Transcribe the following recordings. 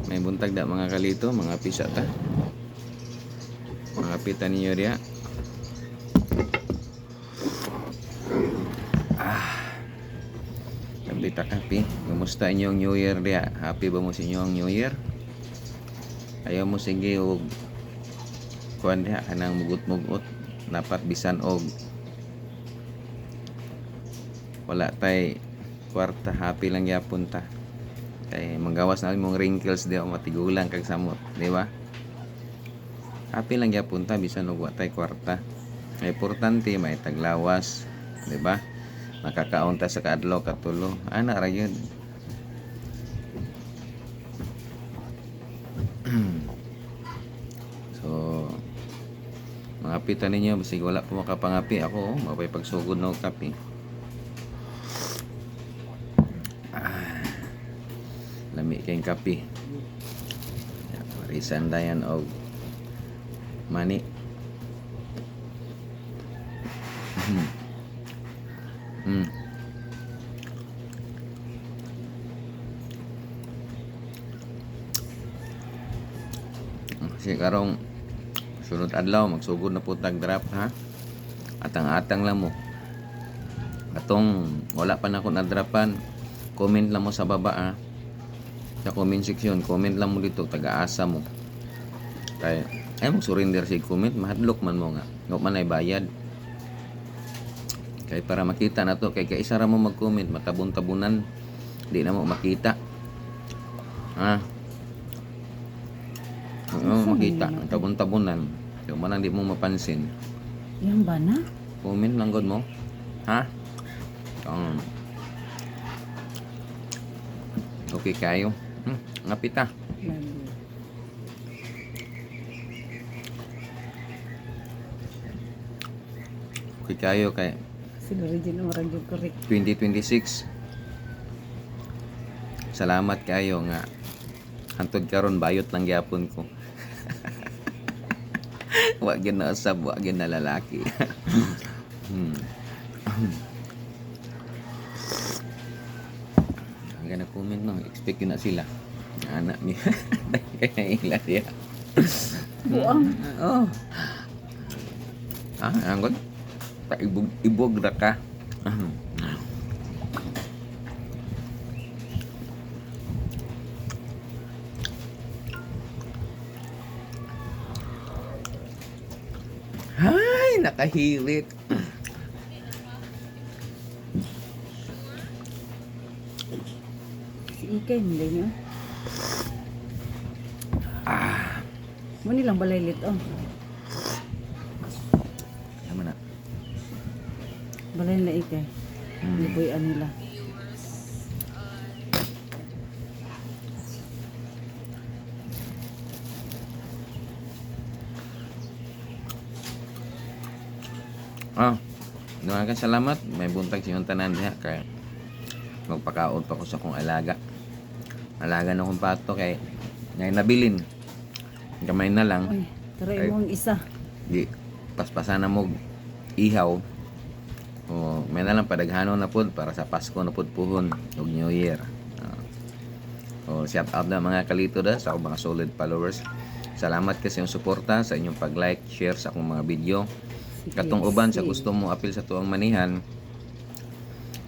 May buntag da mga kalito, mga pisa ta. Mga pita ninyo diya. Kabita kapi. Kumusta inyong New Year diya? Happy ba mo sa inyong New Year? Ayaw mo sige og kuan diha kanang mugot-mugot. Dapat bisan og wala tay kwarta, happy lang yapon ta. Kay manggawas na mong wrinkles diha matigulang kag samot, di ba? Happy lang yapon ta bisan og wa tay kwarta. Importante may taglawas, di ba? Makakaon ta sa kaadlaw katulo. Ana ra yun. So mga pita ninyo, basig wala po makapangapi ako, mapay pagsugod na og kape. Lami kayong kape. Marisan dayan og mani. Kasi karong sunod adlaw magsugod na po tag draft ha. Atang-atang lang mo. Atong wala pa na ako na-drapan, comment lang mo sa baba ha. Sa comment section, comment lang mo dito, taga-asa mo. Kaya ay mo surrender si comment, mahadlok man mo nga. Nga man ay bayad. Kaya para makita na to, kay kaisa ra mo mag-comment, matabon-tabunan, di na mo makita. Ha? Makita, tabon-tabunan. Kaya man di mo mapansin. Yan ba na? Comment lang god mo. Ha? Okay kayo. Ngapita. Okay kayo kay Sila rin orang yung correct. 2026. Salamat kayo nga hantod karon bayot lang gyapon ko. Wa gyud na usab, wa gyud na lalaki. Ang gana comment no, expect yun na sila. Anak niya. Kaya ila dia. Buang. Oh. Anggot. Ibog ra ka. Hay, nakahirit. Si Ikay, hindi niyo. Mo nilang balaylit, oh. Tama na. Balay nila Ikay. Libuyan nila. Dumagang salamat. May buntag sa iyong tanan diha kay magpakaon pa ko sa akong alaga. Alaga na akong pato kay ngay nabilin. Gamay na lang. Uy, taray mo ang isa. Di paspasan na mo ihaw. O may na lang padaghanon na pod para sa Pasko na pod puhon ug New Year. Shout out na mga kalito da sa akong mga solid followers. Salamat kasi yung suporta sa inyong pag-like, share sa akong mga video. Katong uban sa gusto mo apil sa tuang manihan,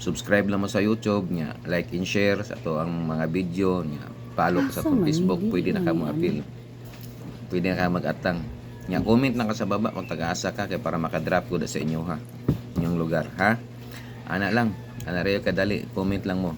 subscribe lang mo sa YouTube nya, like and share sa tuang mga video nya, follow ka sa tuang Facebook, pwede na ka mo apil. Pwede na ka mag-atang. Nya comment na ka sa baba kung taga-asa ka kay para maka-drop ko da sa inyo ha. Inyong lugar ha. Ana lang, ana reyo kadali, comment lang mo.